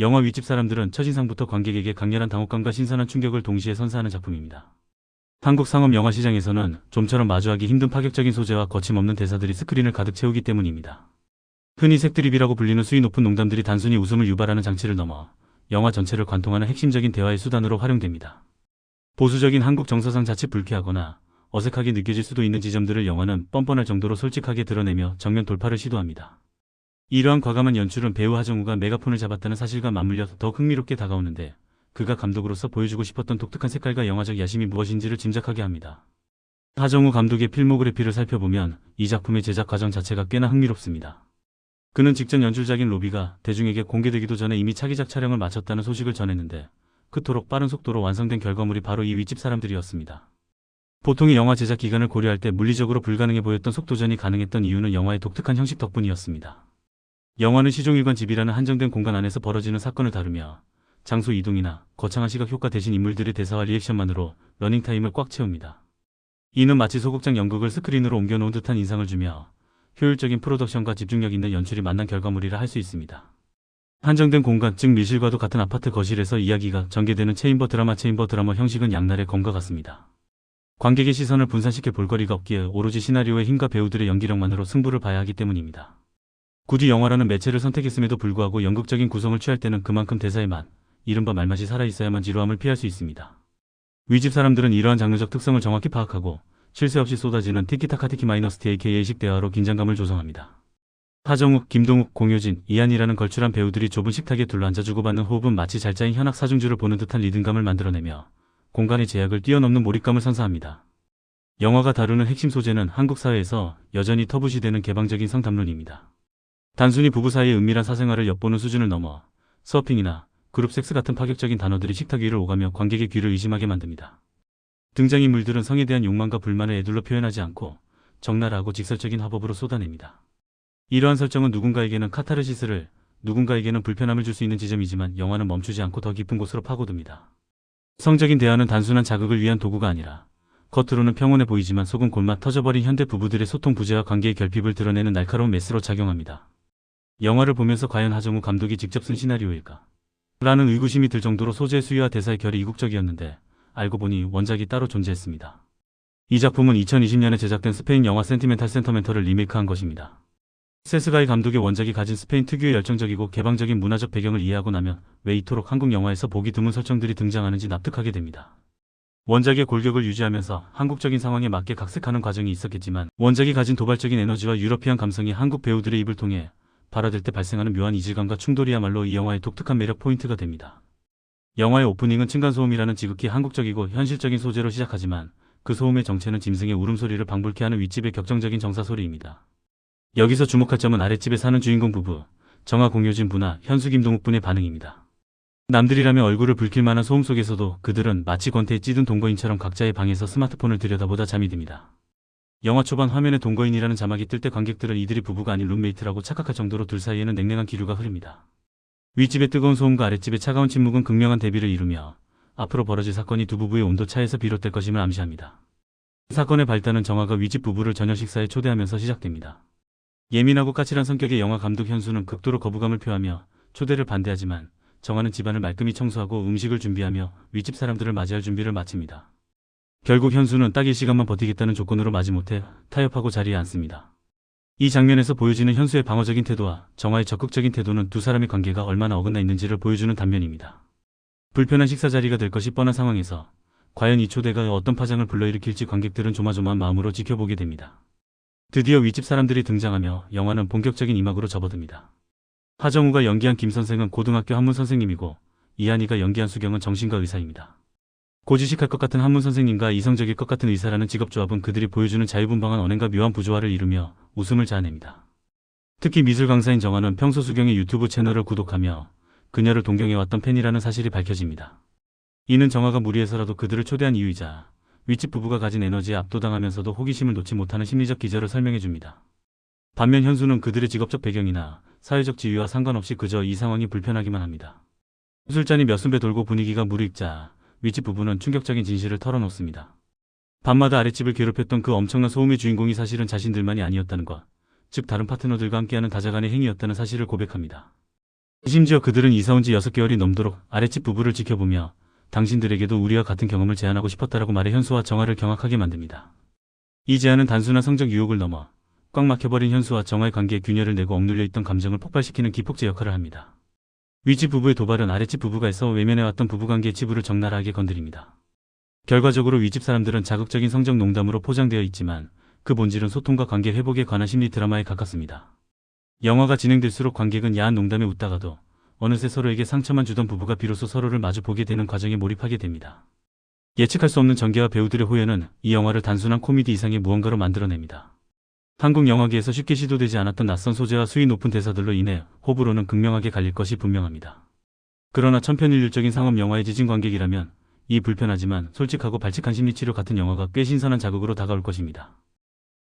영화 윗집 사람들은 첫인상부터 관객에게 강렬한 당혹감과 신선한 충격을 동시에 선사하는 작품입니다. 한국 상업 영화 시장에서는 좀처럼 마주하기 힘든 파격적인 소재와 거침없는 대사들이 스크린을 가득 채우기 때문입니다. 흔히 색드립이라고 불리는 수위 높은 농담들이 단순히 웃음을 유발하는 장치를 넘어 영화 전체를 관통하는 핵심적인 대화의 수단으로 활용됩니다. 보수적인 한국 정서상 자칫 불쾌하거나 어색하게 느껴질 수도 있는 지점들을 영화는 뻔뻔할 정도로 솔직하게 드러내며 정면 돌파를 시도합니다. 이러한 과감한 연출은 배우 하정우가 메가폰을 잡았다는 사실과 맞물려 더욱 흥미롭게 다가오는데, 그가 감독으로서 보여주고 싶었던 독특한 색깔과 영화적 야심이 무엇인지를 짐작하게 합니다. 하정우 감독의 필모그래피를 살펴보면 이 작품의 제작 과정 자체가 꽤나 흥미롭습니다. 그는 직전 연출자인 로비가 대중에게 공개되기도 전에 이미 차기작 촬영을 마쳤다는 소식을 전했는데, 그토록 빠른 속도로 완성된 결과물이 바로 이 윗집 사람들이었습니다. 보통의 영화 제작 기간을 고려할 때 물리적으로 불가능해 보였던 속도전이 가능했던 이유는 영화의 독특한 형식 덕분이었습니다. 영화는 시종일관 집이라는 한정된 공간 안에서 벌어지는 사건을 다루며 장소 이동이나 거창한 시각 효과 대신 인물들의 대사와 리액션만으로 러닝타임을 꽉 채웁니다. 이는 마치 소극장 연극을 스크린으로 옮겨놓은 듯한 인상을 주며 효율적인 프로덕션과 집중력 있는 연출이 만난 결과물이라 할 수 있습니다. 한정된 공간, 즉 밀실과도 같은 아파트 거실에서 이야기가 전개되는 체인버 드라마 형식은 양날의 검과 같습니다. 관객의 시선을 분산시킬 볼거리가 없기에 오로지 시나리오의 힘과 배우들의 연기력만으로 승부를 봐야 하기 때문입니다. 굳이 영화라는 매체를 선택했음에도 불구하고 연극적인 구성을 취할 때는 그만큼 대사의 맛, 이른바 말맛이 살아있어야만 지루함을 피할 수 있습니다. 윗집 사람들은 이러한 장르적 특성을 정확히 파악하고 쉴 새 없이 쏟아지는 티키타카티키 -T AKA식 대화로 긴장감을 조성합니다. 하정욱, 김동욱, 공효진, 이한이라는 걸출한 배우들이 좁은 식탁에 둘러앉아 주고받는 호흡은 마치 잘 짜인 현악 사중주를 보는 듯한 리듬감을 만들어내며 공간의 제약을 뛰어넘는 몰입감을 선사합니다. 영화가 다루는 핵심 소재는 한국 사회에서 여전히 터부시되는 개방적인 성담론입니다. 단순히 부부 사이의 은밀한 사생활을 엿보는 수준을 넘어 서핑이나 그룹 섹스 같은 파격적인 단어들이 식탁 위를 오가며 관객의 귀를 의심하게 만듭니다. 등장인물들은 성에 대한 욕망과 불만을 애둘러 표현하지 않고 적나라하고 직설적인 화법으로 쏟아냅니다. 이러한 설정은 누군가에게는 카타르시스를, 누군가에게는 불편함을 줄 수 있는 지점이지만 영화는 멈추지 않고 더 깊은 곳으로 파고듭니다. 성적인 대화는 단순한 자극을 위한 도구가 아니라 겉으로는 평온해 보이지만 속은 골마 터져버린 현대 부부들의 소통 부재와 관계의 결핍을 드러내는 날카로운 메스로 작용합니다. 영화를 보면서 과연 하정우 감독이 직접 쓴 시나리오일까? 라는 의구심이 들 정도로 소재 수위와 대사의 결이 이국적이었는데 알고 보니 원작이 따로 존재했습니다. 이 작품은 2020년에 제작된 스페인 영화 센티멘탈을 리메이크한 것입니다. 세스가이 감독의 원작이 가진 스페인 특유의 열정적이고 개방적인 문화적 배경을 이해하고 나면 왜 이토록 한국 영화에서 보기 드문 설정들이 등장하는지 납득하게 됩니다. 원작의 골격을 유지하면서 한국적인 상황에 맞게 각색하는 과정이 있었겠지만 원작이 가진 도발적인 에너지와 유러피안 감성이 한국 배우들의 입을 통해 발화될 때 발생하는 묘한 이질감과 충돌이야말로 이 영화의 독특한 매력 포인트가 됩니다. 영화의 오프닝은 층간소음이라는 지극히 한국적이고 현실적인 소재로 시작하지만 그 소음의 정체는 짐승의 울음소리를 방불케 하는 윗집의 격정적인 정사소리입니다. 여기서 주목할 점은 아랫집에 사는 주인공 부부, 정아 공효진 부나 현수 김동욱 분의 반응입니다. 남들이라면 얼굴을 붉힐 만한 소음 속에서도 그들은 마치 권태에 찌든 동거인처럼 각자의 방에서 스마트폰을 들여다보다 잠이 듭니다. 영화 초반 화면에 동거인이라는 자막이 뜰 때 관객들은 이들이 부부가 아닌 룸메이트라고 착각할 정도로 둘 사이에는 냉랭한 기류가 흐릅니다. 윗집의 뜨거운 소음과 아랫집의 차가운 침묵은 극명한 대비를 이루며 앞으로 벌어질 사건이 두 부부의 온도차에서 비롯될 것임을 암시합니다. 사건의 발단은 정아가 윗집 부부를 저녁 식사에 초대하면서 시작됩니다. 예민하고 까칠한 성격의 영화 감독 현수는 극도로 거부감을 표하며 초대를 반대하지만 정아는 집안을 말끔히 청소하고 음식을 준비하며 윗집 사람들을 맞이할 준비를 마칩니다. 결국 현수는 딱 일시간만 버티겠다는 조건으로 마지못해 타협하고 자리에 앉습니다. 이 장면에서 보여지는 현수의 방어적인 태도와 정아의 적극적인 태도는 두 사람의 관계가 얼마나 어긋나 있는지를 보여주는 단면입니다. 불편한 식사 자리가 될 것이 뻔한 상황에서 과연 이 초대가 어떤 파장을 불러일으킬지 관객들은 조마조마한 마음으로 지켜보게 됩니다. 드디어 윗집 사람들이 등장하며 영화는 본격적인 이막으로 접어듭니다. 하정우가 연기한 김 선생은 고등학교 한문 선생님이고 이한이가 연기한 수경은 정신과 의사입니다. 고지식할 것 같은 한문 선생님과 이성적일 것 같은 의사라는 직업조합은 그들이 보여주는 자유분방한 언행과 묘한 부조화를 이루며 웃음을 자아냅니다. 특히 미술 강사인 정아는 평소 수경의 유튜브 채널을 구독하며 그녀를 동경해왔던 팬이라는 사실이 밝혀집니다. 이는 정아가 무리해서라도 그들을 초대한 이유이자 윗집 부부가 가진 에너지에 압도당하면서도 호기심을 놓지 못하는 심리적 기저를 설명해줍니다. 반면 현수는 그들의 직업적 배경이나 사회적 지위와 상관없이 그저 이 상황이 불편하기만 합니다. 술잔이 몇 순배 돌고 분위기가 무르익자 윗집 부부는 충격적인 진실을 털어놓습니다. 밤마다 아랫집을 괴롭혔던 그 엄청난 소음의 주인공이 사실은 자신들만이 아니었다는 것, 즉 다른 파트너들과 함께하는 다자간의 행위였다는 사실을 고백합니다. 심지어 그들은 이사 온 지 6개월이 넘도록 아랫집 부부를 지켜보며 당신들에게도 우리와 같은 경험을 제안하고 싶었다라고 말해 현수와 정화를 경악하게 만듭니다. 이 제안은 단순한 성적 유혹을 넘어 꽉 막혀버린 현수와 정화의 관계에 균열을 내고 억눌려 있던 감정을 폭발시키는 기폭제 역할을 합니다. 윗집 부부의 도발은 아랫집 부부가 애써 외면해왔던 부부관계의 치부를 적나라하게 건드립니다. 결과적으로 윗집 사람들은 자극적인 성적 농담으로 포장되어 있지만 그 본질은 소통과 관계 회복에 관한 심리 드라마에 가깝습니다. 영화가 진행될수록 관객은 야한 농담에 웃다가도 어느새 서로에게 상처만 주던 부부가 비로소 서로를 마주 보게 되는 과정에 몰입하게 됩니다. 예측할 수 없는 전개와 배우들의 호연은 이 영화를 단순한 코미디 이상의 무언가로 만들어냅니다. 한국 영화계에서 쉽게 시도되지 않았던 낯선 소재와 수위 높은 대사들로 인해 호불호는 극명하게 갈릴 것이 분명합니다. 그러나 천편일률적인 상업 영화의 지진 관객이라면 이 불편하지만 솔직하고 발칙한 심리치료 같은 영화가 꽤 신선한 자극으로 다가올 것입니다.